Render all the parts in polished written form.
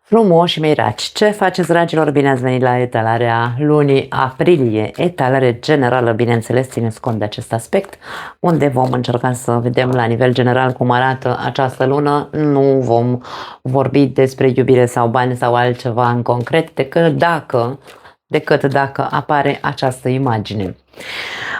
Frumoși mei raci, ce faceți, dragilor? Bine ați venit la etalarea lunii aprilie, etalare generală, bineînțeles, țineți cont de acest aspect, unde vom încerca să vedem la nivel general cum arată această lună. Nu vom vorbi despre iubire sau bani sau altceva în concret, decât dacă apare această imagine.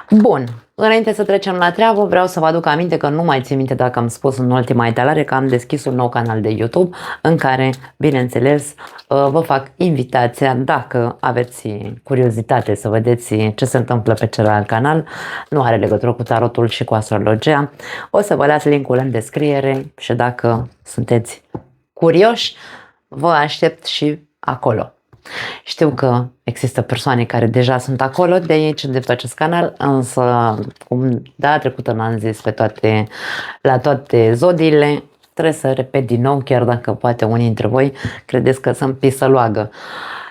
Bun, înainte să trecem la treabă, vreau să vă aduc aminte că nu mai țin minte dacă am spus în ultima etalare că am deschis un nou canal de YouTube în care, bineînțeles, vă fac invitația, dacă aveți curiozitate să vedeți ce se întâmplă pe celălalt canal, nu are legătură cu tarotul și cu astrologia, o să vă las linkul în descriere și dacă sunteți curioși, vă aștept și acolo. Știu că există persoane care deja sunt acolo de aici, de pe acest canal, însă cum data trecută n-am zis la toate zodiile, trebuie să repet din nou, chiar dacă poate unii dintre voi credeți că sunt pisăloagă.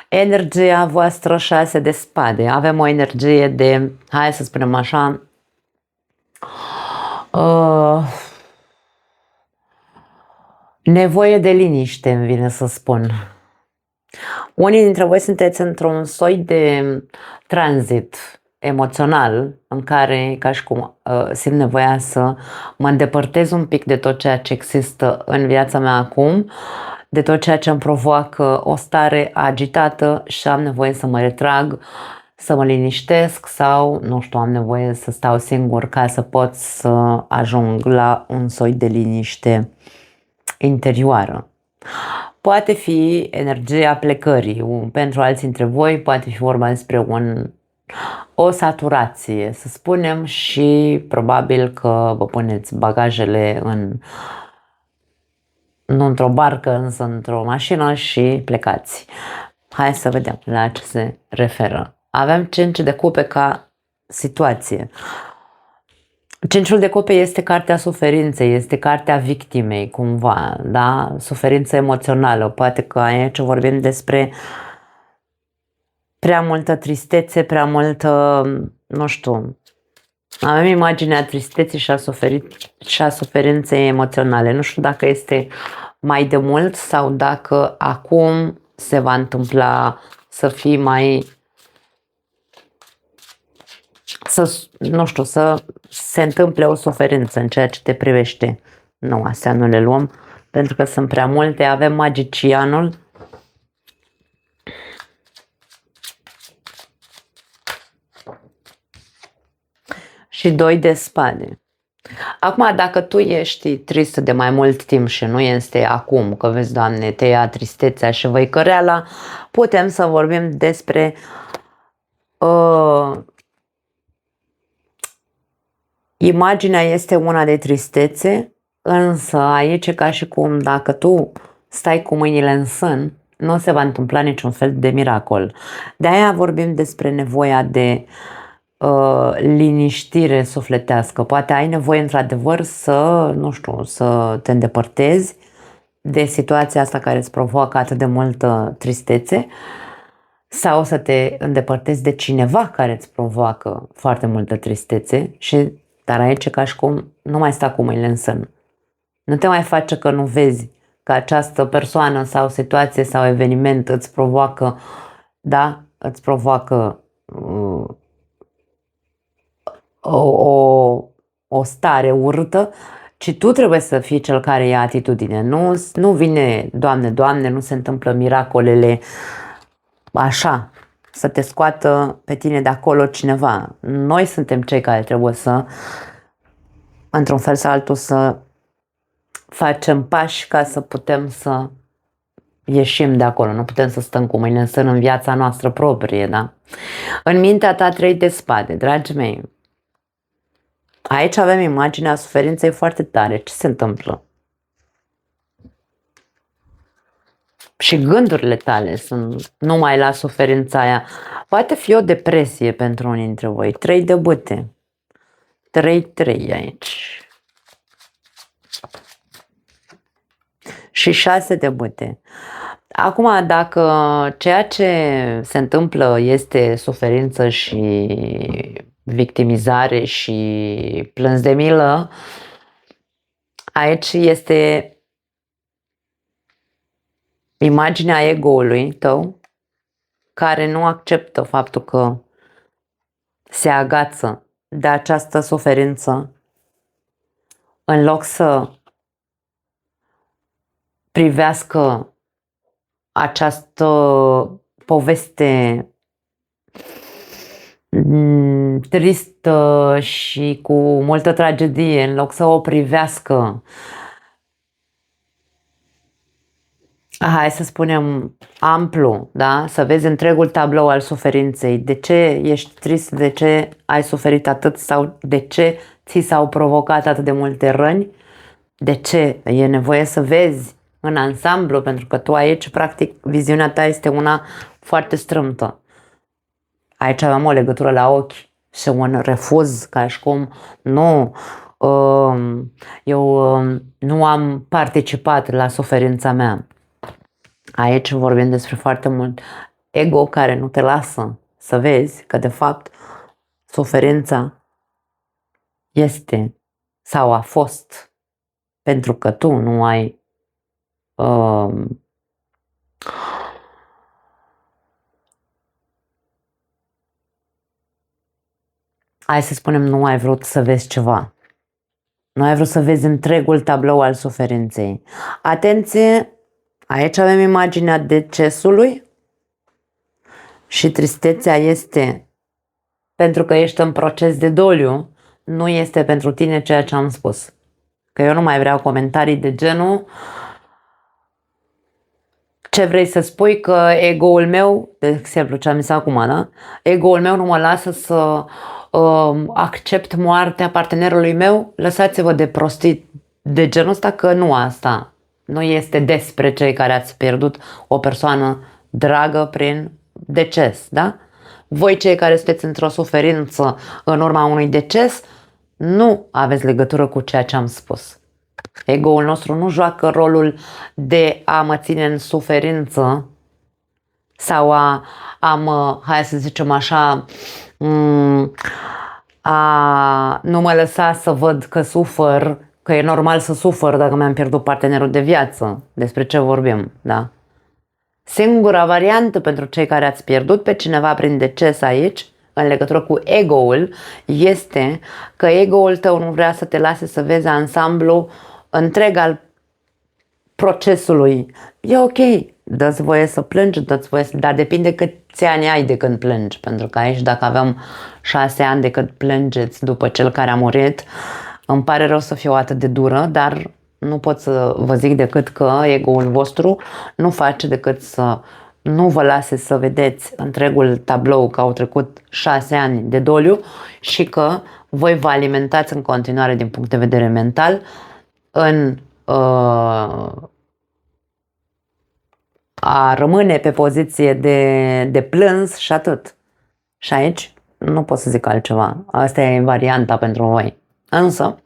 Energia voastră 6 de spade. Avem o energie de, hai să spunem așa, nevoie de liniște, îmi vine să spun. Unii dintre voi sunteți într-un soi de tranzit emoțional în care, ca și cum simt nevoia să mă îndepărtez un pic de tot ceea ce există în viața mea acum, de tot ceea ce îmi provoacă o stare agitată și am nevoie să mă retrag, să mă liniștesc sau, nu știu, am nevoie să stau singur ca să pot să ajung la un soi de liniște interioară. Poate fi energia plecării, pentru alții dintre voi poate fi vorba despre o saturație, să spunem, și probabil că vă puneți bagajele nu într-o barcă, însă într-o mașină și plecați. Hai să vedem la ce se referă. Avem 5 de cupe ca situație. Cinciul de cupe este cartea suferinței, este cartea victimei, cumva, da? Suferință emoțională. Poate că aici vorbim despre prea multă tristețe, prea multă, nu știu, avem imaginea tristeții și a suferinței emoționale. Nu știu dacă este mai de mult sau dacă acum se va întâmpla să fii mai... nu știu, să se întâmple o suferință în ceea ce te privește. Nu, astea nu le luăm, pentru că sunt prea multe. Avem magicianul. Și 2 de spade. Acum, dacă tu ești tristă de mai mult timp și nu este acum, că vezi, Doamne, te ia tristețea și văicăreala, putem să vorbim despre imaginea este una de tristețe, însă aici e ca și cum dacă tu stai cu mâinile în sân, nu se va întâmpla niciun fel de miracol. De aia vorbim despre nevoia de liniștire sufletească. Poate ai nevoie într-adevăr să, nu știu, să te îndepărtezi de situația asta care îți provoacă atât de multă tristețe sau să te îndepărtezi de cineva care îți provoacă foarte multă tristețe dar aici e ca și cum nu mai sta cu mâinile în sân. Nu te mai face că nu vezi că această persoană sau situație sau eveniment îți provoacă, da, îți provoacă o stare urâtă, ci tu trebuie să fii cel care ia atitudine. Nu vine, Doamne, Doamne, nu se întâmplă miracolele așa, să te scoată pe tine de acolo cineva. Noi suntem cei care trebuie să, într-un fel sau altul, să facem pași ca să putem să ieșim de acolo. Nu putem să stăm cu mâinile în sân în viața noastră proprie, da? În mintea ta 3 de spade, dragii mei. Aici avem imaginea suferinței foarte tare. Ce se întâmplă? Și gândurile tale sunt numai la suferința aia. Poate fi o depresie pentru unii dintre voi. 3 de bâte. 3 aici. Și 6 de bâte. Acum, dacă ceea ce se întâmplă este suferință și victimizare și plâns de milă, aici este imaginea ego-ului tău care nu acceptă faptul că se agață de această suferință, în loc să privească această poveste tristă și cu multă tragedie, în loc să o privească, hai să spunem, amplu, da? Să vezi întregul tablou al suferinței. De ce ești trist? De ce ai suferit atât? Sau de ce ți s-au provocat atât de multe răni? De ce? E nevoie să vezi în ansamblu, pentru că tu aici, practic, viziunea ta este una foarte strâmtă. Aici avem o legătură la ochi și un refuz, ca și cum nu, eu nu am participat la suferința mea. Aici vorbim despre foarte mult ego care nu te lasă să vezi că de fapt suferința este sau a fost pentru că tu nu ai hai să spunem, nu ai vrut să vezi ceva. Nu ai vrut să vezi întregul tablou al suferinței. Atenție, aici avem imaginea decesului și tristețea este pentru că ești în proces de doliu, nu este pentru tine ceea ce am spus. Că eu nu mai vreau comentarii de genul ce vrei să spui, că ego-ul meu, de exemplu ce am zis acum, da? Ego-ul meu nu mă lasă să accept moartea partenerului meu, lăsați-vă de prostii de genul ăsta, că nu asta. Nu este despre cei care ați pierdut o persoană dragă prin deces, da? Voi cei care sunteți într-o suferință în urma unui deces, nu aveți legătură cu ceea ce am spus. Ego-ul nostru nu joacă rolul de a mă ține în suferință sau a mă, hai să zicem așa, a nu mă lăsa să văd că sufăr, că e normal să sufăr dacă mi-am pierdut partenerul de viață. Despre ce vorbim, da? Singura variantă pentru cei care ați pierdut pe cineva prin deces aici, în legătură cu ego-ul, este că ego-ul tău nu vrea să te lase să vezi ansamblu întreg al procesului. E ok, dă-ți voie să plângi, dă-ți voie dar depinde câți ani ai de când plângi, pentru că aici dacă avem 6 ani de când plângeți după cel care a murit, îmi pare rău să fiu atât de dură, dar nu pot să vă zic decât că ego-ul vostru nu face decât să nu vă lase să vedeți întregul tablou, că au trecut 6 ani de doliu și că voi vă alimentați în continuare din punct de vedere mental în a rămâne pe poziție de plâns și atât. Și aici nu pot să zic altceva. Asta e varianta pentru voi. Însă,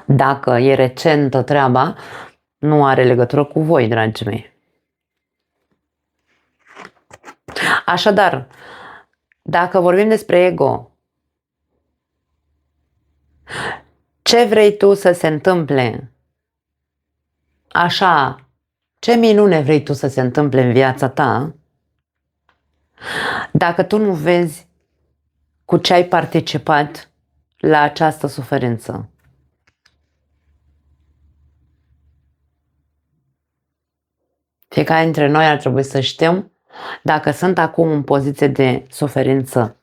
dacă e recentă treaba, nu are legătură cu voi, dragii mei. Așadar, dacă vorbim despre ego, ce vrei tu să se întâmple? Așa, ce minune vrei tu să se întâmple în viața ta dacă tu nu vezi cu ce ai participat la această suferință? Fiecare dintre noi ar trebui să știm dacă sunt acum în poziție de suferință.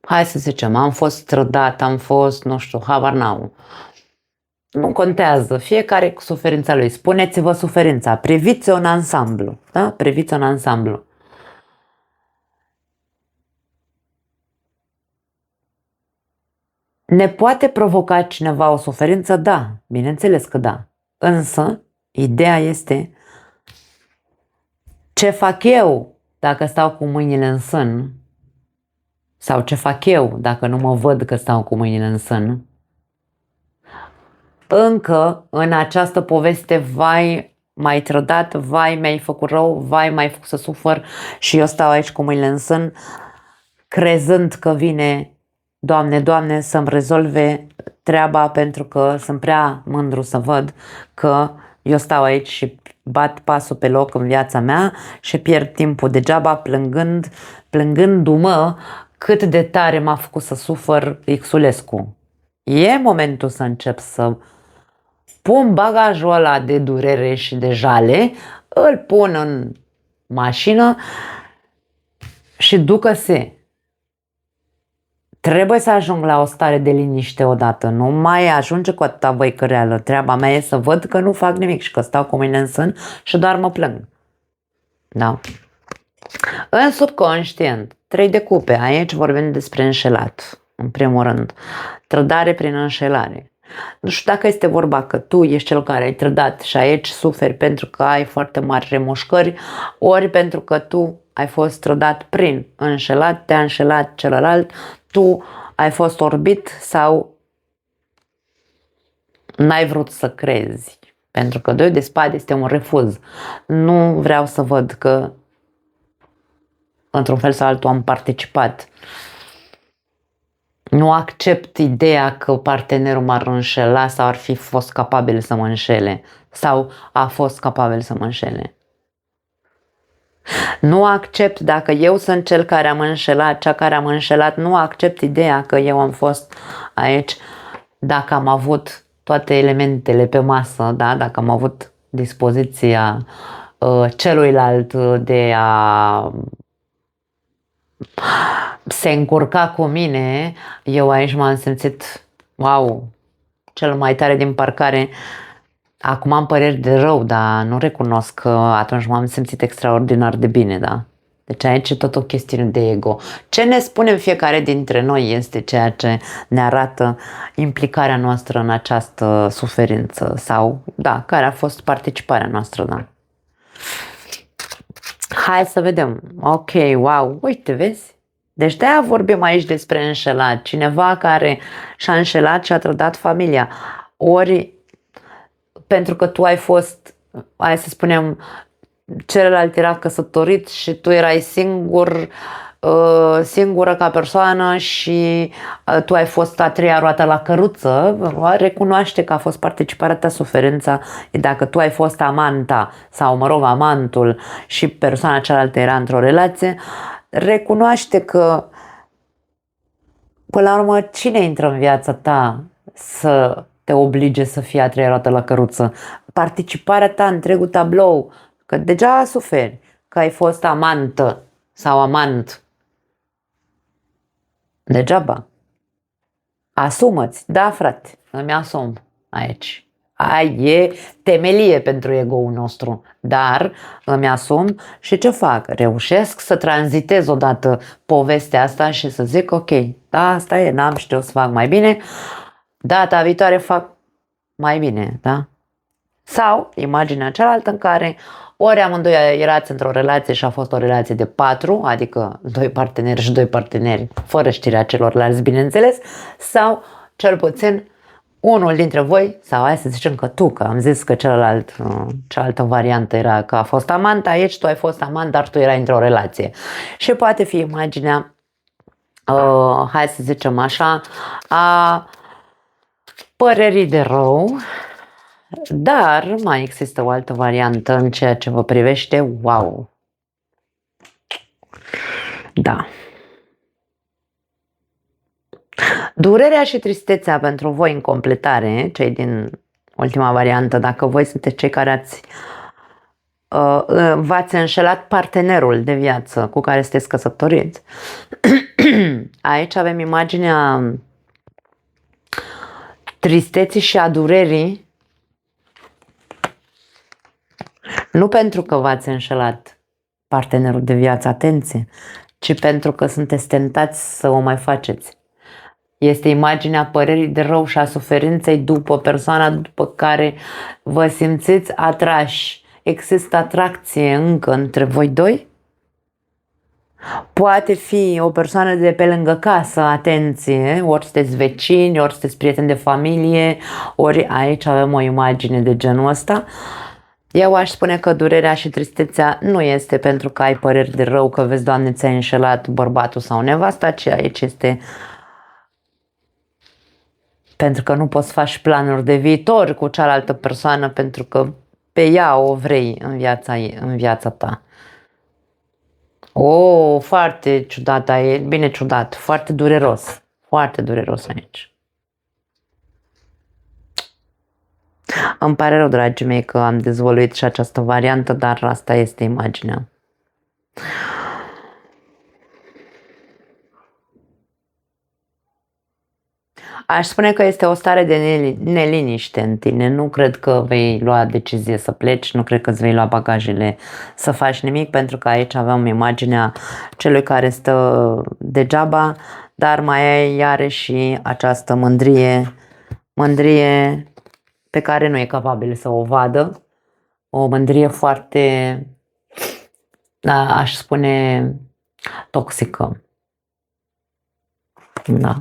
Hai să zicem, am fost strădat, am fost, nu știu, habar n-au. Nu contează, fiecare cu suferința lui. Spuneți-vă suferința, priviți-o în ansamblu, da? Priviți-o în ansamblu. Ne poate provoca cineva o suferință? Da, bineînțeles că da. Însă, ideea este ce fac eu dacă stau cu mâinile în sân sau ce fac eu dacă nu mă văd că stau cu mâinile în sân. Încă în această poveste, vai, m-ai trădat, vai, mi-ai făcut rău, vai, m-ai făcut să sufăr și eu stau aici cu mâinile în sân, crezând că vine, Doamne, Doamne, să-mi rezolve treaba, pentru că sunt prea mândru să văd că eu stau aici și bat pasul pe loc în viața mea și pierd timpul degeaba plângându-mă cât de tare m-a făcut să sufăr Xulescu. E momentul să încep să pun bagajul ăla de durere și de jale, îl pun în mașină și ducă-se. Trebuie să ajung la o stare de liniște odată, nu mai ajunge cu atâta văicăreală. Treaba mea e să văd că nu fac nimic și că stau cu mine în sân și doar mă plâng. Da. În subconștient, 3 de cupe, aici vorbim despre înșelat, în primul rând. Trădare prin înșelare. Nu știu dacă este vorba că tu ești cel care ai trădat și aici suferi pentru că ai foarte mari remușcări, ori pentru că tu ai fost trădat prin înșelat, te-a înșelat celălalt, tu ai fost orbit sau n-ai vrut să crezi. Pentru că 2 de spade este un refuz. Nu vreau să văd că într-un fel sau altul am participat. Nu accept ideea că partenerul m-ar înșela sau ar fi fost capabil să mă înșele. Sau a fost capabil să mă înșele. Nu accept, dacă eu sunt cel care am înșelat, cea care am înșelat, nu accept ideea că eu am fost aici, dacă am avut toate elementele pe masă, da? Dacă am avut dispoziția celuilalt de a se încurca cu mine, eu aici m-am simțit, wow, cel mai tare din parcare. Acum am păreri de rău, dar nu recunosc că atunci m-am simțit extraordinar de bine, da? Deci aici e tot o chestiune de ego. Ce ne spunem fiecare dintre noi este ceea ce ne arată implicarea noastră în această suferință sau, da, care a fost participarea noastră, da? Hai să vedem. Ok, wow, uite, vezi? Deci de-aia vorbim aici despre înșelat. Cineva care și-a înșelat și a trădat familia. Ori pentru că tu ai fost, hai să spunem, celălalt era căsătorit și tu erai singură ca persoană și tu ai fost a 3-a roată la căruță, recunoaște că a fost participarea ta, suferința. Dacă tu ai fost amanta sau, mă rog, amantul și persoana cealaltă era într-o relație, recunoaște că până la urmă cine intră în viața ta să te oblige să fii a 3-a roată la căruță? Participarea ta, întregul tablou, că deja suferi că ai fost amantă sau amant. Degeaba. Asumă-ți. Da, frate, îmi asum aici. E temelie pentru ego-ul nostru, dar îmi asum și ce fac? Reușesc să tranzitez odată povestea asta și să zic ok, da, asta e, n-am știut să fac mai bine, data viitoare fac mai bine, da? Sau imaginea cealaltă în care ori amândoi erați într-o relație și a fost o relație de 4, adică 2 parteneri și 2 parteneri fără știrea celorlalți, bineînțeles, sau cel puțin unul dintre voi, sau hai să zicem că tu, că am zis că cealaltă variantă era că a fost amant, aici tu ai fost amant, dar tu erai într-o relație. Și poate fi imaginea, hai să zicem așa, a părerii de rău, dar mai există o altă variantă în ceea ce vă privește, wow! Da. Durerea și tristețea pentru voi în completare, cei din ultima variantă, dacă voi sunteți cei care v-ați înșelat partenerul de viață cu care sunteți căsătoriți. Aici avem imaginea tristeții și a durerii, nu pentru că v-ați înșelat partenerul de viață, atenție, ci pentru că sunteți tentați să o mai faceți. Este imaginea părerii de rău și a suferinței după persoana după care vă simțiți atrași. Există atracție încă între voi doi? Poate fi o persoană de pe lângă casă, atenție, ori sunteți vecini, ori sunteți prieteni de familie, ori aici avem o imagine de genul ăsta. Eu aș spune că durerea și tristețea nu este pentru că ai păreri de rău, că vezi, Doamne, ți-ai înșelat bărbatul sau nevasta, ci aici este pentru că nu poți face planuri de viitor cu cealaltă persoană, pentru că pe ea o vrei în viața ta. O, foarte ciudat, e bine ciudat, foarte dureros aici. Îmi pare rău, dragii mei, că am dezvăluit și această variantă, dar asta este imaginea. Aș spune că este o stare de neliniște în tine. Nu cred că vei lua decizie să pleci, nu cred că îți vei lua bagajele să faci nimic, pentru că aici avem imaginea celui care stă degeaba, dar mai are și această mândrie pe care nu e capabil să o vadă. O mândrie foarte, aș spune, toxică. Da.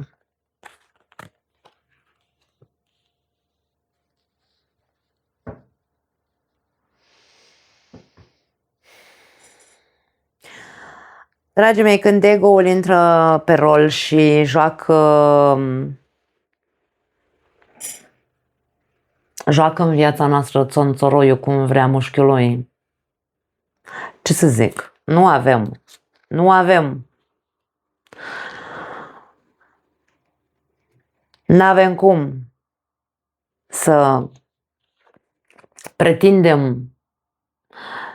Dragii mei, când ego-ul intră pe rol și joacă în viața noastră țonțoroiul cum vrea mușchiului, ce să zic, nu avem cum să pretindem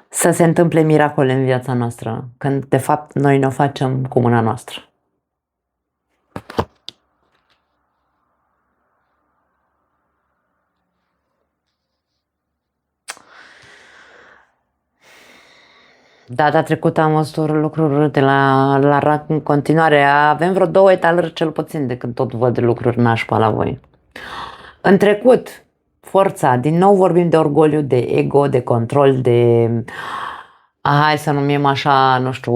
să se întâmple miracole în viața noastră, când de fapt noi ne-o facem cu mâna noastră. Data trecută am văzut lucruri de la RAC în continuare. Avem vreo 2 etalări cel puțin de când tot văd lucruri nașpa la voi. În trecut, forța, din nou vorbim de orgoliu, de ego, de control, de, hai să numim așa, nu știu,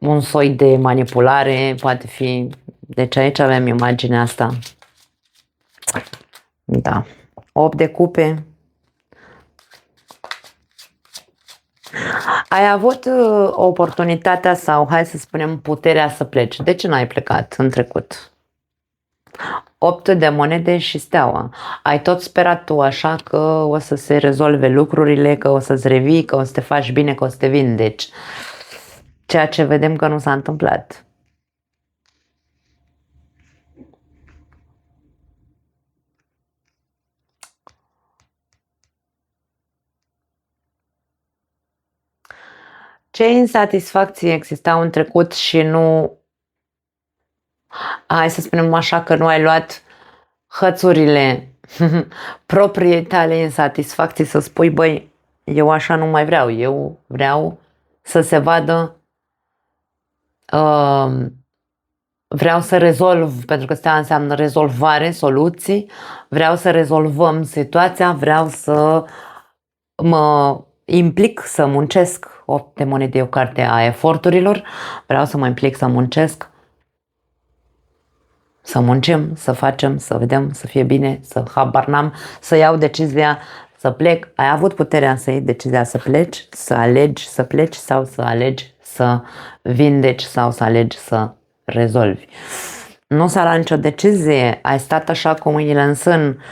un soi de manipulare, poate fi. Deci aici avem imaginea asta. Da. 8 de cupe. Ai avut oportunitatea sau, hai să spunem, puterea să pleci. De ce n-ai plecat în trecut? 8 de monede și steaua. Ai tot sperat tu așa că o să se rezolve lucrurile, că o să-ți revii, că o să te faci bine, că o să te vindeci. Ceea ce vedem că nu s-a întâmplat. Ce insatisfacții existau în trecut și nu, hai să spunem așa, că nu ai luat hățurile propriei tale insatisfacții să spui, băi, eu așa nu mai vreau, eu vreau să se vadă, vreau să rezolv, pentru că stea înseamnă rezolvare, soluții, vreau să rezolvăm situația, vreau să mă implic, să muncesc. 8 de monede e o carte a eforturilor, vreau să mă implic, să muncesc, să muncim, să facem, să vedem, să fie bine, să habar n-am, să iau decizia să plec. Ai avut puterea să iei decizia să pleci, să alegi să pleci sau să alegi să vindeci sau să alegi să rezolvi. Nu s-a luat nicio decizie, ai stat așa cu mâinile în sân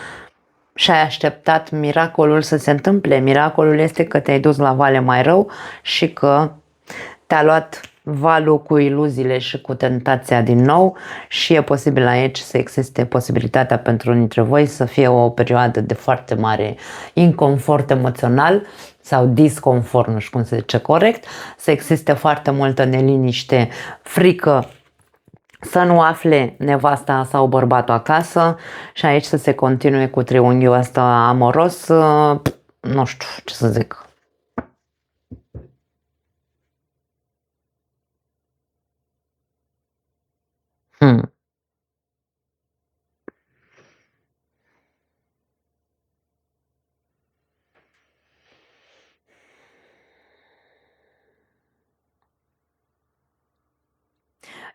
și ai așteptat miracolul să se întâmple. Miracolul este că te-ai dus la vale mai rău și că te-a luat valul cu iluziile și cu tentația din nou și e posibil aici să existe posibilitatea pentru unii dintre voi să fie o perioadă de foarte mare inconfort emoțional sau disconfort, nu știu cum se zice corect, să existe foarte multă neliniște, frică să nu afle nevasta sau bărbatul acasă și aici să se continue cu triunghiul ăsta amoros, nu știu ce să zic.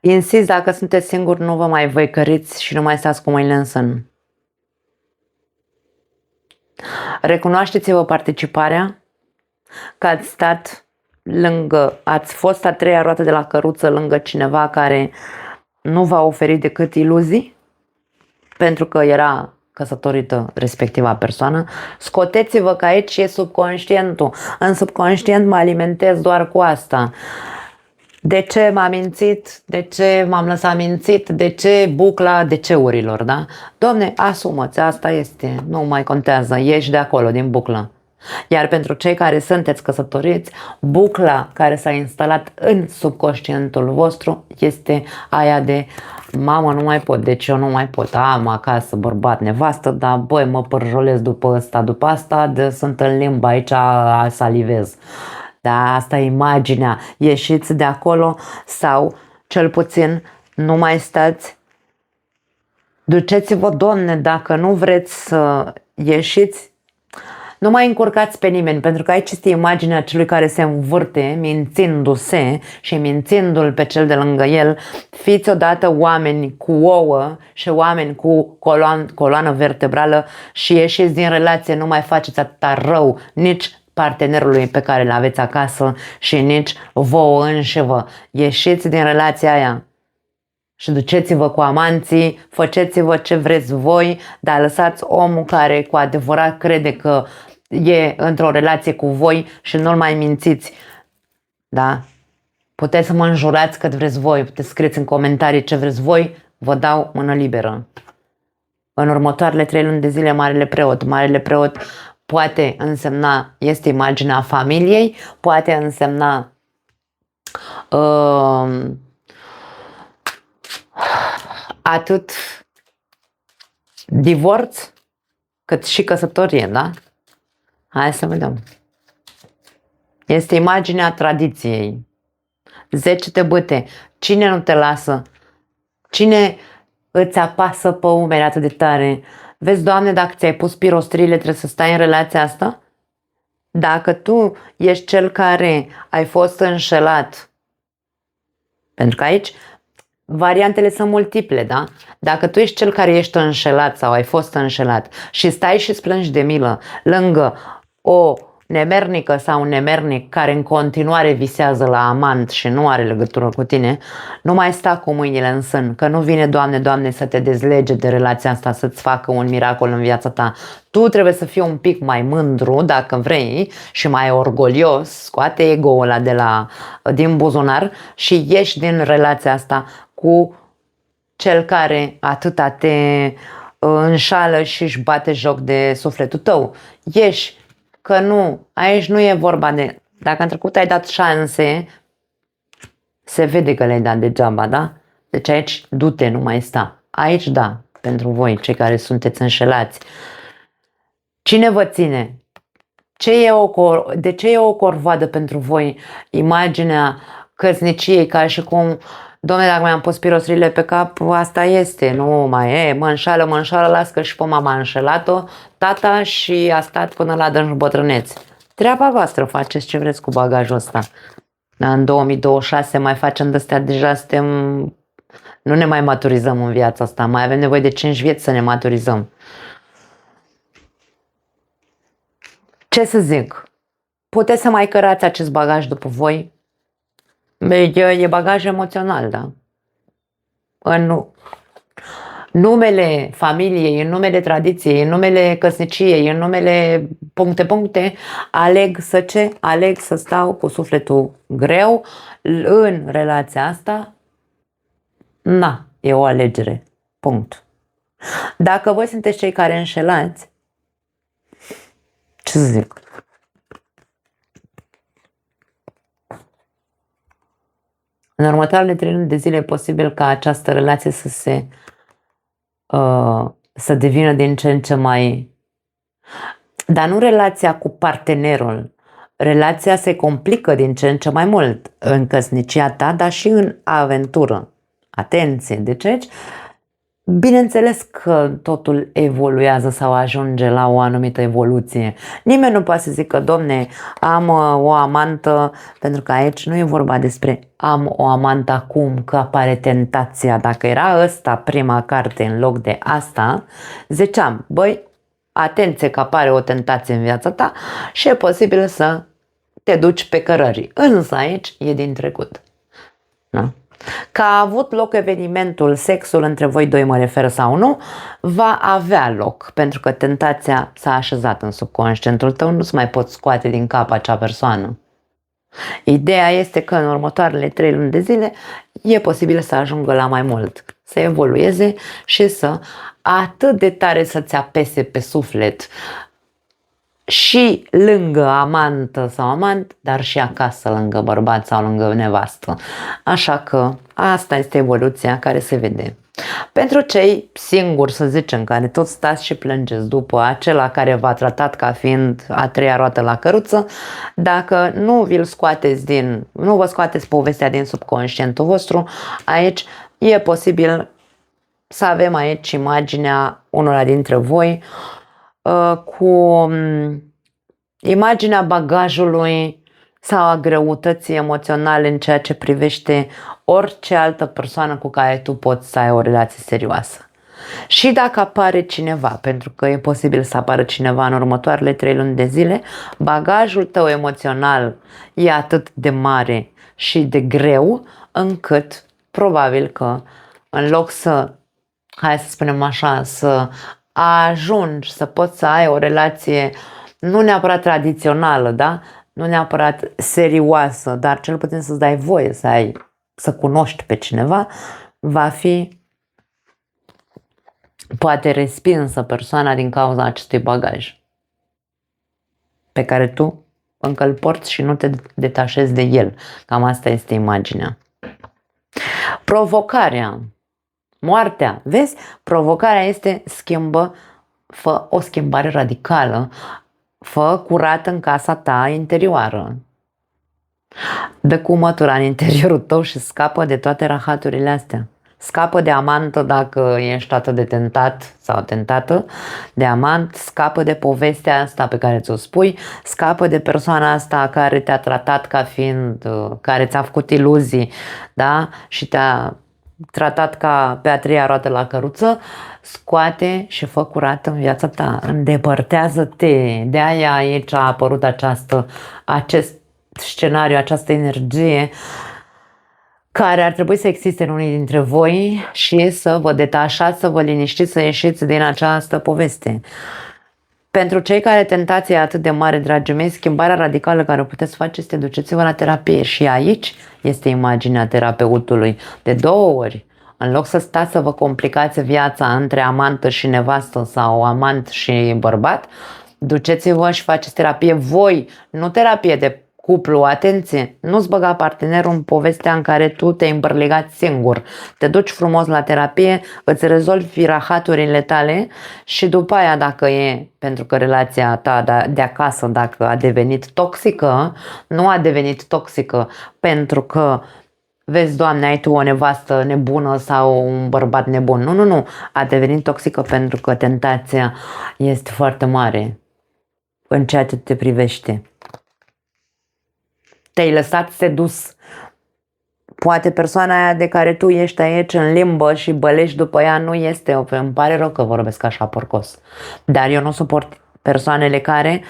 Insist, dacă sunteți singuri, nu vă mai văicăriți și nu mai stați cu mâinile în sân. Recunoașteți-vă participarea, că ați stat lângă, ați fost a 3-a roată de la căruță lângă cineva care nu v-a oferit decât iluzii, pentru că era căsătorită respectiva persoană, scoteți-vă că aici e subconștientul. În subconștient mă alimentez doar cu asta. De ce m-am mințit? De ce m-am lăsat mințit? De ce bucla DC-urilor, da? Doamne, asumă-ți, asta este, nu mai contează, ieși de acolo, din buclă. Iar pentru cei care sunteți căsătoriți, bucla care s-a instalat în subconștientul vostru este aia de mamă, nu mai pot, deci eu nu mai pot, am acasă bărbat, nevastă, dar băi, mă părjolez după ăsta, după asta, sunt în limba aici, salivez. Da, asta e imaginea, ieșiți de acolo sau cel puțin nu mai stați, duceți-vă, Doamne, dacă nu vreți să ieșiți, nu mai încurcați pe nimeni, pentru că aici este imaginea celui care se învârte mințindu-se și mințindu-l pe cel de lângă el. Fiți odată oameni cu ouă și oameni cu coloană vertebrală și ieșiți din relație, nu mai faceți atâta rău nici partenerului pe care îl aveți acasă și nici vouă înșivă. Ieșiți din relația aia și duceți-vă cu amanții, faceți-vă ce vreți voi, dar lăsați omul care cu adevărat crede că e într-o relație cu voi și nu-l mai mințiți. Da? Puteți să mă înjurați cât vreți voi, puteți scrieți în comentarii ce vreți voi, vă dau mână liberă. În următoarele 3 luni de zile, Marele Preot poate însemna, este imaginea familiei, poate însemna atât divorț, cât și căsătorie, da? Hai să vedem. Este imaginea tradiției. 10 de bâte. Cine nu te lasă? Cine îți apasă pe umeri atât de tare? Vezi, Doamne, dacă ți-ai pus pirostrile, trebuie să stai în relația asta? Dacă tu ești cel care ai fost înșelat, pentru că aici variantele sunt multiple, da? Dacă tu ești cel care ești înșelat sau ai fost înșelat și stai și îți plângi de milă lângă o nemernică sau un nemernic care în continuare visează la amant și nu are legătură cu tine, nu mai sta cu mâinile în sân, că nu vine, Doamne, Doamne, să te dezlege de relația asta, să-ți facă un miracol în viața ta. Tu trebuie să fii un pic mai mândru, dacă vrei, și mai orgolios, scoate ego-ul ăla din buzunar și ieși din relația asta cu cel care atâta te înșală și își bate joc de sufletul tău. Ieși, că nu, aici nu e vorba de, dacă în trecut ai dat șanse, se vede că le-ai dat degeaba, da? Deci aici du-te, nu mai sta. Aici da, pentru voi, cei care sunteți înșelați. Cine vă ține? De ce e o corvoadă pentru voi imaginea căsniciei, ca și cum, Dom'le, dacă mi-am pus pirosrile pe cap, asta este, nu mai e, mă înșală, las că și pe mama a înșelat-o, tata și a stat până la dânsul bătrâneți. Treaba voastră, faceți ce vreți cu bagajul ăsta. În 2026 mai facem de-astea, deja suntem, nu ne mai maturizăm în viața asta, mai avem nevoie de 5 vieți să ne maturizăm. Ce să zic? Puteți să mai cărați acest bagaj după voi? E bagaj emoțional, da? În numele familiei, în numele tradiției, în numele căsniciei, în numele puncte, aleg să stau cu sufletul greu în relația asta. Na, e o alegere. Punct. Dacă voi sunteți cei care înșelați, ce să zic? În următoarele 3 luni de zile e posibil ca această relație să devină din ce în ce mai... Dar nu relația cu partenerul. Relația se complică din ce în ce mai mult în căsnicia ta, dar și în aventură. Atenție! Deci aici, bineînțeles că totul evoluează sau ajunge la o anumită evoluție. Nimeni nu poate să zică, Domne, am o amantă, pentru că aici nu e vorba despre am o amantă acum că apare tentația. Dacă era ăsta prima carte în loc de asta, ziceam, băi, atenție că apare o tentație în viața ta și e posibil să te duci pe cărări. Însă aici e din trecut. Da? Că a avut loc evenimentul, sexul între voi doi, mă refer sau nu, va avea loc, pentru că tentația s-a așezat în subconștientul tău, nu-ți mai poți scoate din cap acea persoană. Ideea este că în următoarele 3 luni de zile e posibil să ajungă la mai mult, să evolueze și să atât de tare să-ți apese pe suflet și lângă amantă sau amant, dar și acasă lângă bărbat sau lângă nevastă. Așa că asta este evoluția care se vede. Pentru cei singuri, să zicem, care tot stați și plângeți după acela care v-a tratat ca fiind a treia roată la căruță, dacă nu nu vă scoateți povestea din subconștientul vostru, aici e posibil să avem aici imaginea unora dintre voi cu imaginea bagajului sau a greutății emoționale în ceea ce privește orice altă persoană cu care tu poți să ai o relație serioasă. Și dacă apare cineva, pentru că e posibil să apară cineva în următoarele 3 luni de zile, bagajul tău emoțional e atât de mare și de greu încât probabil că în loc să, hai să spunem așa, să ajungi să poți să ai o relație nu neapărat tradițională, da? Nu neapărat serioasă, dar cel puțin să-ți dai voie să cunoști pe cineva, va fi poate respinsă persoana din cauza acestui bagaj pe care tu încă îl porți și nu te detașezi de el. Cam asta este imaginea. Provocarea, moartea, vezi? Provocarea este fă o schimbare radicală, fă curat în casa ta interioară. Dă cu mătura în interiorul tău și scapă de toate rahaturile astea. Scapă de amantă dacă ești atât de tentat sau tentată de amant, scapă de povestea asta pe care ți-o spui, scapă de persoana asta care te-a tratat ca fiind, care ți-a făcut iluzii, da? Și te-a tratat ca pe a treia roată la căruță, scoate și fă curat în viața ta, îndepărtează-te. De aia aici a apărut acest scenariu, această energie care ar trebui să existe în unii dintre voi și să vă detașați, să vă liniștiți, să ieșiți din această poveste. Pentru cei care tentația e atât de mare, dragii mei, schimbarea radicală care o puteți face este duceți-vă la terapie. Și aici este imaginea terapeutului. De 2 ori, în loc să stați să vă complicați viața între amantă și nevastă sau amant și bărbat, duceți-vă și faceți terapie voi, nu terapie de cuplu, atenție, nu-ți băga partenerul în povestea în care tu te-ai îmbărlegat singur. Te duci frumos la terapie, îți rezolvi rahaturile tale și după aia dacă pentru că relația ta de acasă, dacă a devenit toxică, nu a devenit toxică pentru că vezi, Doamne, ai tu o nevastă nebună sau un bărbat nebun. Nu, a devenit toxică pentru că tentația este foarte mare în ceea ce te privește. Te-ai lăsat sedus. Poate persoana aia de care tu ești aici în limbă și bălești după ea nu este, îmi pare rău că vorbesc așa porcos, dar eu nu suport persoanele care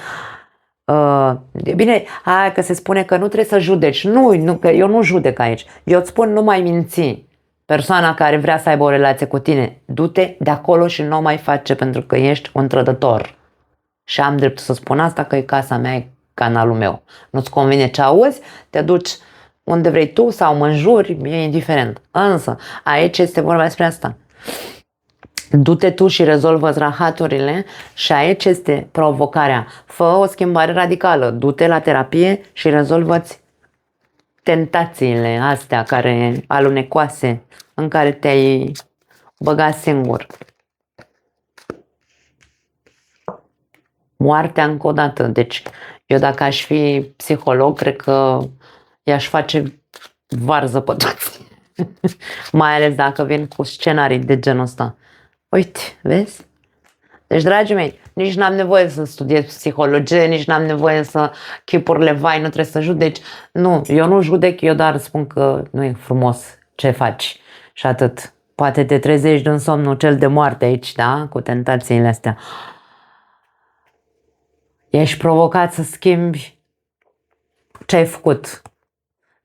bine, că se spune că nu trebuie să judeci. Nu, că eu nu judec aici. Eu îți spun, nu mai minți. Persoana care vrea să aibă o relație cu tine, du-te de acolo și nu o mai face pentru că ești un trădător. Și am dreptul să spun asta, că e casa mea, e canalul meu. Nu-ți convine ce auzi, te duci unde vrei tu sau mă înjuri, e indiferent. Însă, aici este vorba despre asta. Du-te tu și rezolvă-ți rahaturile și aici este provocarea. Fă o schimbare radicală, du-te la terapie și rezolvă-ți tentațiile astea care alunecoase în care te-ai băgat singur. Moartea încă o dată. Deci eu dacă aș fi psiholog, cred că i-aș face varză pe toți. Mai ales dacă vin cu scenarii de genul ăsta. Uite, vezi? Deci, dragii mei, nici n-am nevoie să studiez psihologie, nici n-am nevoie să chipurile, vai, nu trebuie să judeci. Nu, eu nu judec, eu doar spun că nu e frumos ce faci și atât. Poate te trezești din somnul cel de moarte aici, da? Cu tentațiile astea. Ești provocat să schimbi ce ai făcut.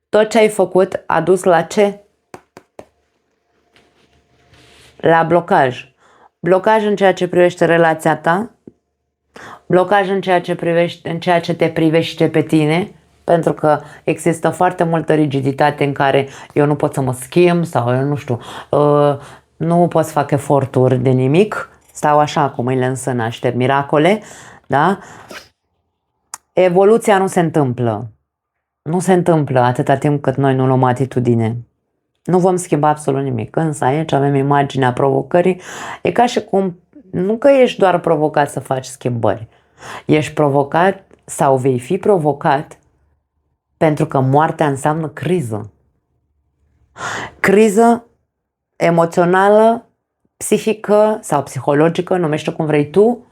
Tot ce ai făcut a dus la ce? la blocaj. Blocaj în ceea ce privește relația ta, blocaj în ceea ce te privește pe tine, pentru că există foarte multă rigiditate în care eu nu pot să mă schimb sau eu nu știu, nu pot să fac eforturi de nimic, stau așa cu mâinile în sân, aștept miracole, da? Evoluția nu se întâmplă. Nu se întâmplă atâta timp cât noi nu luăm atitudine. Nu vom schimba absolut nimic. Însă aici avem imaginea provocării. E ca și cum, nu că ești doar provocat să faci schimbări. Ești provocat sau vei fi provocat pentru că moartea înseamnă criză. Criză emoțională, psihică sau psihologică, numește cum vrei tu,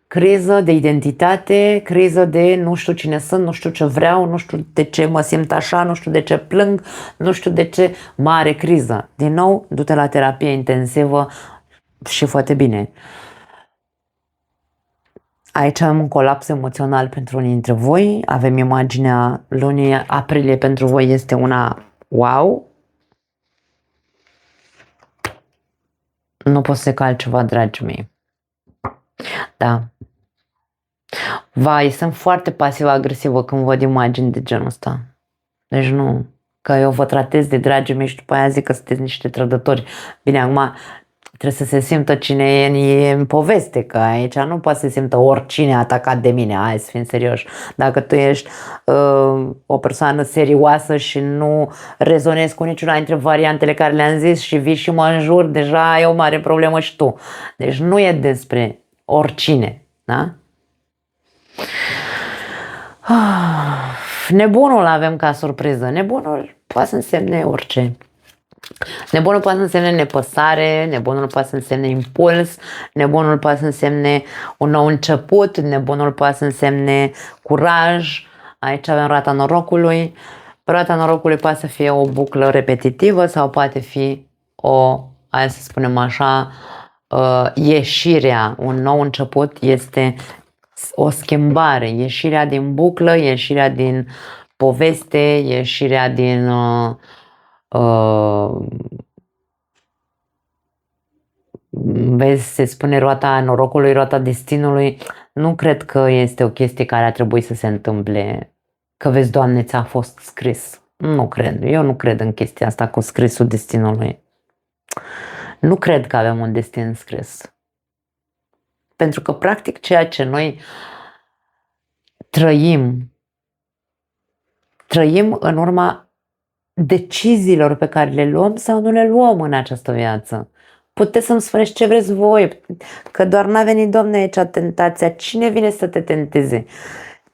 criză de identitate, criză de nu știu cine sunt, nu știu ce vreau, nu știu de ce mă simt așa, nu știu de ce plâng, nu știu de ce, mare criză. Din nou, du-te la terapie intensivă și foarte bine. Aici avem un colaps emoțional pentru unii dintre voi, avem imaginea lunii aprilie pentru voi este una wow. Nu pot să cal ceva, dragii mei. Da. Vai, sunt foarte pasiv-agresivă când văd imagini de genul ăsta. Deci nu, că eu vă tratez de dragii mei și după aia zic că sunteți niște trădători. Bine, acum trebuie să se simtă cine e în poveste, că aici nu poate să se simtă oricine atacat de mine, hai să fim serioși. Dacă tu ești o persoană serioasă și nu rezonezi cu niciuna dintre variantele care le-am zis și vii și mă înjur, deja ai o mare problemă și tu. Deci nu e despre oricine, da? Nebunul avem ca surpriză. Nebunul poate să însemne orice. Nebunul poate să însemne nepăsare, nebunul poate să însemne impuls, nebunul poate să însemne un nou început, nebunul poate să însemne curaj. Aici avem roata norocului. Roata norocului poate să fie o buclă repetitivă sau poate fi hai să spunem așa, ieșirea, un nou început este o schimbare, ieșirea din buclă, ieșirea din poveste, ieșirea din vezi, se spune roata norocului, roata destinului. Nu cred că este o chestie care ar trebui să se întâmple, că vezi, Doamne, ți-a fost scris. Nu cred, eu nu cred în chestia asta cu scrisul destinului. Nu cred că avem un destin scris. Pentru că, practic, ceea ce noi trăim în urma deciziilor pe care le luăm sau nu le luăm în această viață. Puteți să-mi spuneți ce vreți voi, că doar n-a venit, Doamne, aici tentația. Cine vine să te tenteze?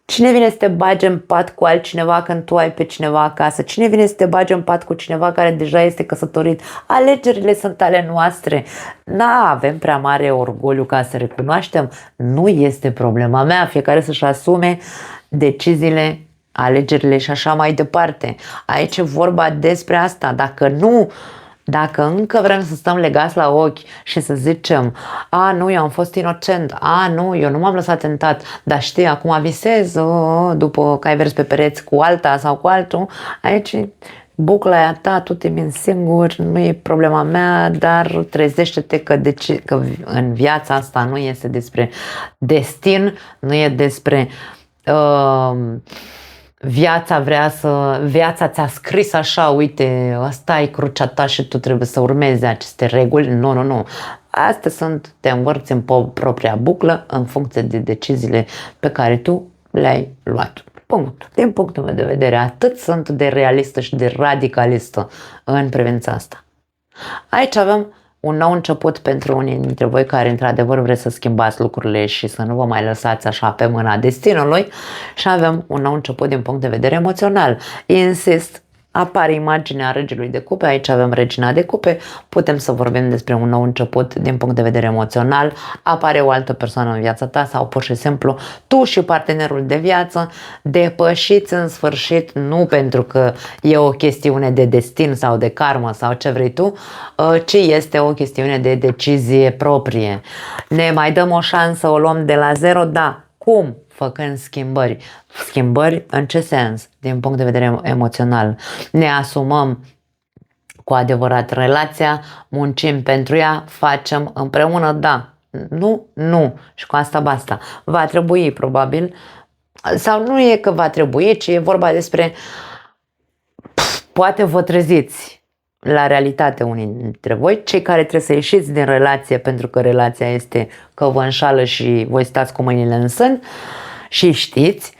Cine vine să te bage în pat cu altcineva când tu ai pe cineva acasă? Cine vine să te bage în pat cu cineva care deja este căsătorit? Alegerile sunt ale noastre. Avem prea mare orgoliu ca să recunoaștem. Nu este problema mea. Fiecare să-și asume deciziile, alegerile și așa mai departe. Aici e vorba despre asta. Dacă încă vrem să stăm legați la ochi și să zicem nu, eu am fost inocent, nu, eu nu m-am lăsat tentat, dar știi, acum visez după că ai vers pe pereți cu alta sau cu altul, aici bucla aia ta, tu te minți singur, nu e problema mea, dar trezește-te că în viața asta nu este despre destin, nu e despre viața ți-a scris așa, uite, asta e crucea ta și tu trebuie să urmezi aceste reguli. Nu. Astea te învârți în propria buclă în funcție de deciziile pe care tu le-ai luat. Punct. Din punctul meu de vedere, atât sunt de realistă și de radicalistă în privința asta. Aici avem un nou început pentru unii dintre voi care într-adevăr vreți să schimbați lucrurile și să nu vă mai lăsați așa pe mâna destinului, și avem un nou început din punct de vedere emoțional. Insist, apare imaginea regelui de cupe, aici avem regina de cupe, putem să vorbim despre un nou început din punct de vedere emoțional, apare o altă persoană în viața ta sau pur și simplu tu și partenerul de viață depășiți în sfârșit, nu pentru că e o chestiune de destin sau de karmă sau ce vrei tu, ci este o chestiune de decizie proprie. Ne mai dăm o șansă, o luăm de la zero? Da. Cum? Făcând schimbări. Schimbări în ce sens? Din punct de vedere emoțional. Ne asumăm cu adevărat relația, muncim pentru ea, facem împreună, da, nu, nu, și cu asta basta. Va trebui probabil, sau nu e că va trebui, ci e vorba despre poate vă treziți la realitate unii dintre voi, cei care trebuie să ieșiți din relație pentru că relația este că vă înșală și voi stați cu mâinile în sân și știți,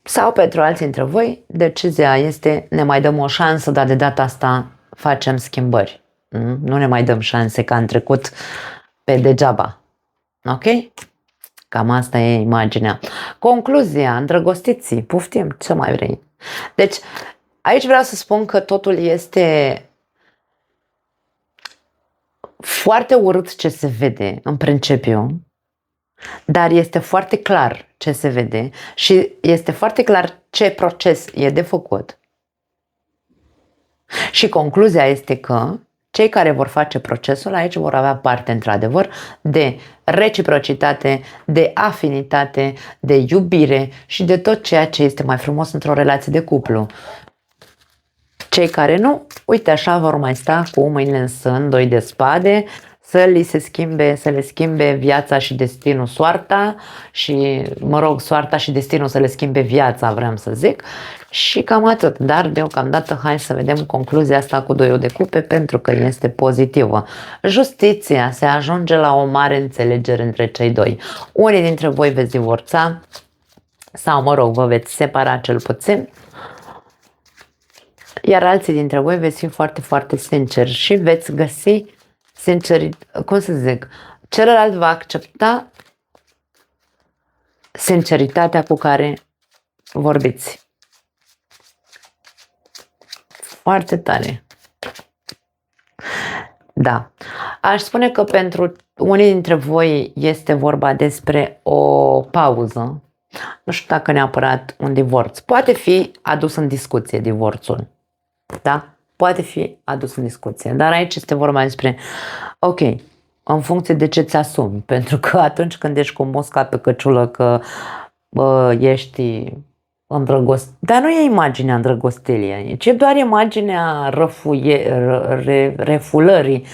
sau pentru alții dintre voi, decizia este ne mai dăm o șansă, dar de data asta facem schimbări. Nu ne mai dăm șanse ca în trecut pe degeaba. Ok? Cam asta e imaginea. Concluzia, îndrăgostiții, poftim, ce mai vrei? Deci, aici vreau să spun că totul este foarte urât ce se vede în principiu, dar este foarte clar ce se vede și este foarte clar ce proces e de făcut. Și concluzia este că cei care vor face procesul aici vor avea parte într-adevăr de reciprocitate, de afinitate, de iubire și de tot ceea ce este mai frumos într-o relație de cuplu. Cei care nu, uite așa vor mai sta cu mâinile în sân, doi de spade, să le schimbe viața și destinul, soarta și, mă rog, soarta și destinul să le schimbe viața, vreau să zic, și cam atât. Dar deocamdată hai să vedem concluzia asta cu doiul de cupe pentru că este pozitivă. Justiția, se ajunge la o mare înțelegere între cei doi. Unii dintre voi veți divorța sau, mă rog, vă veți separa cel puțin, iar alții dintre voi veți fi foarte, foarte sinceri și veți găsi cum să zic, celălalt va accepta sinceritatea cu care vorbiți. Foarte tare. Da. Aș spune că pentru unii dintre voi este vorba despre o pauză. Nu știu dacă neapărat un divorț. Poate fi adus în discuție divorțul. Da? Poate fi adus în discuție. Dar aici este vorba despre, ok, în funcție de ce ți asumi. Pentru că atunci când ești cu musca pe căciulă că ești îndrăgostit. Dar nu e imaginea îndrăgostirii, ci doar imaginea refulării.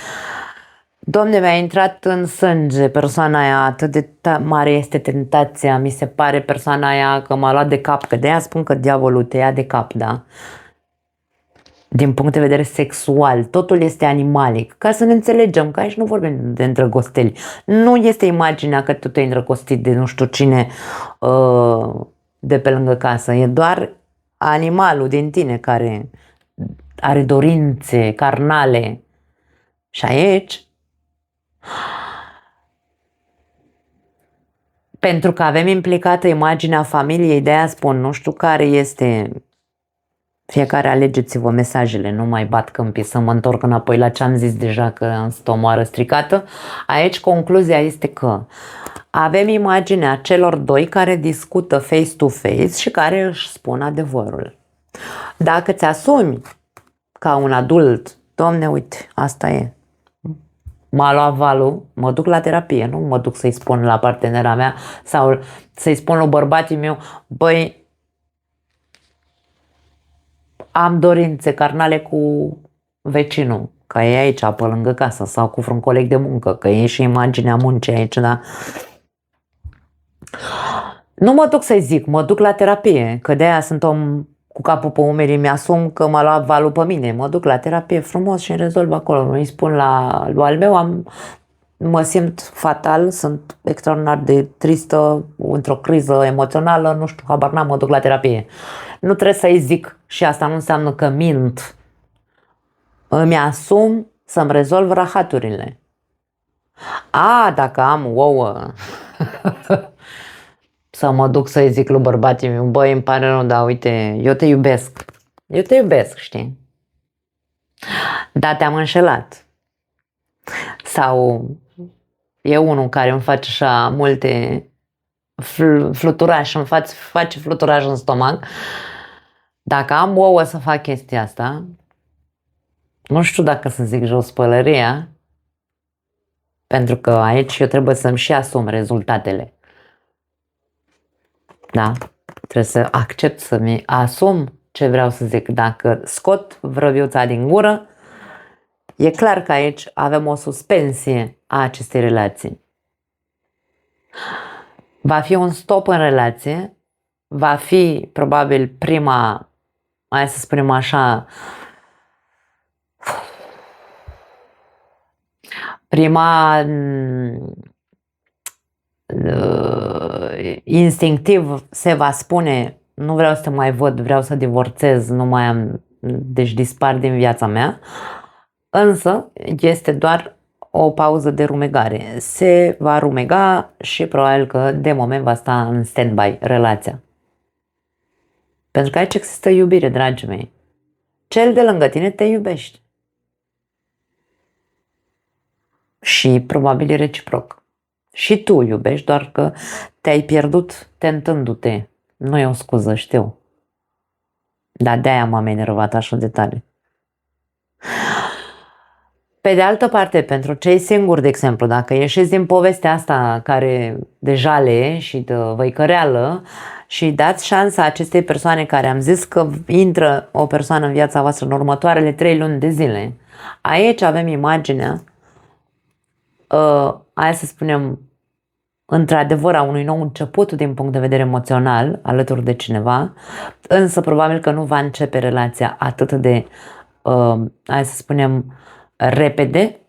Dom'le, mi-a intrat în sânge persoana aia, atât de mare este tentația, mi se pare persoana aia că m-a luat de cap, că de-aia spun că diavolul te ia de cap, da? Din punct de vedere sexual, totul este animalic, ca să ne înțelegem, că aici nu vorbim de îndrăgosteli. Nu este imaginea că tu te-ai îndrăgostit de nu știu cine de pe lângă casă, e doar animalul din tine care are dorințe carnale. Și aici, pentru că avem implicată imaginea familiei, de aia spun, nu știu care este, fiecare alegeți-vă mesajele, nu mai bat câmpii, să mă întorc înapoi la ce am zis deja că am stat o moară stricată. Aici concluzia este că avem imaginea celor doi care discută face to face și care își spun adevărul. Dacă ți asumi ca un adult, Doamne, uite, asta e, m-a luat valul, mă duc la terapie, nu mă duc să-i spun la partenera mea sau să-i spun lui bărbatul meu, băi, am dorințe carnale cu vecinul, că e aici pe lângă casă, sau cu vreun coleg de muncă, că e și imaginea muncii aici, da? Nu mă duc să-i zic, mă duc la terapie, că de-aia sunt om cu capul pe umeri, mi-asum că m-a luat valul pe mine, mă duc la terapie frumos și îmi rezolv acolo, nu îi spun la lui al meu, mă simt fatal, sunt extraordinar de tristă, într-o criză emoțională, nu știu, habar n-am, mă duc la terapie. Nu trebuie să-i zic și asta nu înseamnă că mint. Îmi asum să-mi rezolv rahaturile. Dacă am ouă, să mă duc să-i zic lui bărbații meu, băi, îmi pare rău, dar uite, eu te iubesc. Eu te iubesc, știi? Dar te-am înșelat. Sau e unul care îmi face așa multe fluturași, îmi face fluturaj în stomac. Dacă am ouă să fac chestia asta, nu știu dacă să zic jos pălăria, pentru că aici eu trebuie să-mi și asum rezultatele. Da? Trebuie să accept să-mi asum ce vreau să zic. Dacă scot vrăbiuța din gură, e clar că aici avem o suspensie a acestei relații. Va fi un stop în relație, va fi probabil prima, hai să spunem așa, prima instinctiv se va spune nu vreau să te mai văd, vreau să divorțez, nu mai am, deci dispar din viața mea, însă este doar o pauză de rumegare. Se va rumega și probabil că de moment va sta în stand-by relația. Pentru că aici există iubire, dragii mei. Cel de lângă tine te iubește. Și probabil e reciproc. Și tu iubești, doar că te-ai pierdut tentându-te. Nu e o scuză, știu. Dar de-aia m-am enervat așa de tare. Pe de altă parte, pentru cei singuri, de exemplu, dacă ieșiți din povestea asta care de jale și de văicăreală și dați șansa acestei persoane care am zis că intră o persoană în viața voastră în următoarele 3 luni de zile, aici avem imaginea, hai să spunem, într-adevăr a unui nou început din punct de vedere emoțional alături de cineva, însă probabil că nu va începe relația atât de, hai să spunem, repede,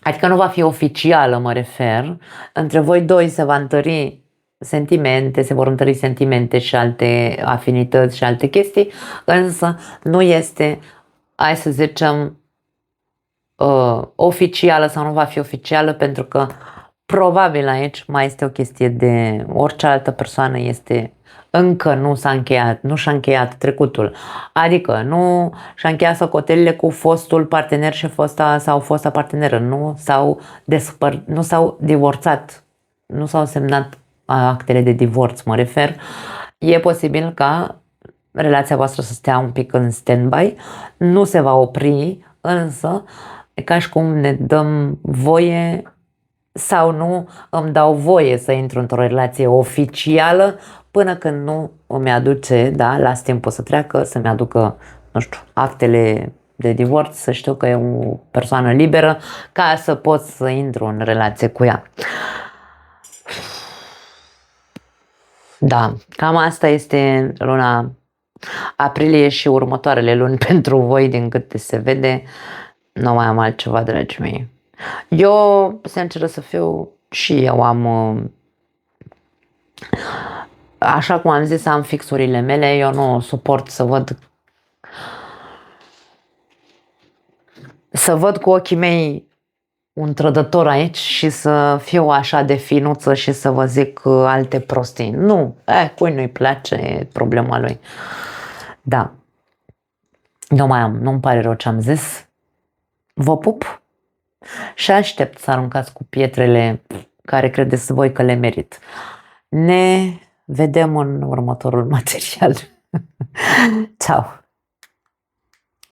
adică nu va fi oficială, mă refer, între voi doi se va întări sentimente, se vor întări sentimente și alte afinități și alte chestii, însă nu este, hai să zicem, oficială sau nu va fi oficială, pentru că probabil aici mai este o chestie de orice altă persoană este încă nu s-a încheiat, nu și-a încheiat trecutul. Adică nu și-a încheiat socotelile cu fostul partener și fosta parteneră, nu s-au divorțat, nu s-au semnat actele de divorț, mă refer. E posibil ca relația voastră să stea un pic în stand-by, nu se va opri, însă e ca și cum ne dăm voie sau nu îmi dau voie să intru într-o relație oficială până când nu îmi aduce, da, las timpul să treacă, să-mi aducă, nu știu, actele de divorț, să știu că e o persoană liberă ca să pot să intru în relație cu ea. Da, cam asta este luna aprilie și următoarele luni pentru voi, din câte se vede. Nu mai am altceva, dragii mei. Eu, sinceră să fiu, și eu am, așa cum am zis, am fixurile mele, eu nu suport să văd cu ochii mei un trădător aici și să fiu așa de finuță și să vă zic alte prostii. Nu, cui nu-i place, problema lui. Da, nu mai am, nu-mi pare rău ce am zis. Vă pup și aștept să aruncați cu pietrele care credeți voi că le merit. Ne vedem în următorul material. Ciao!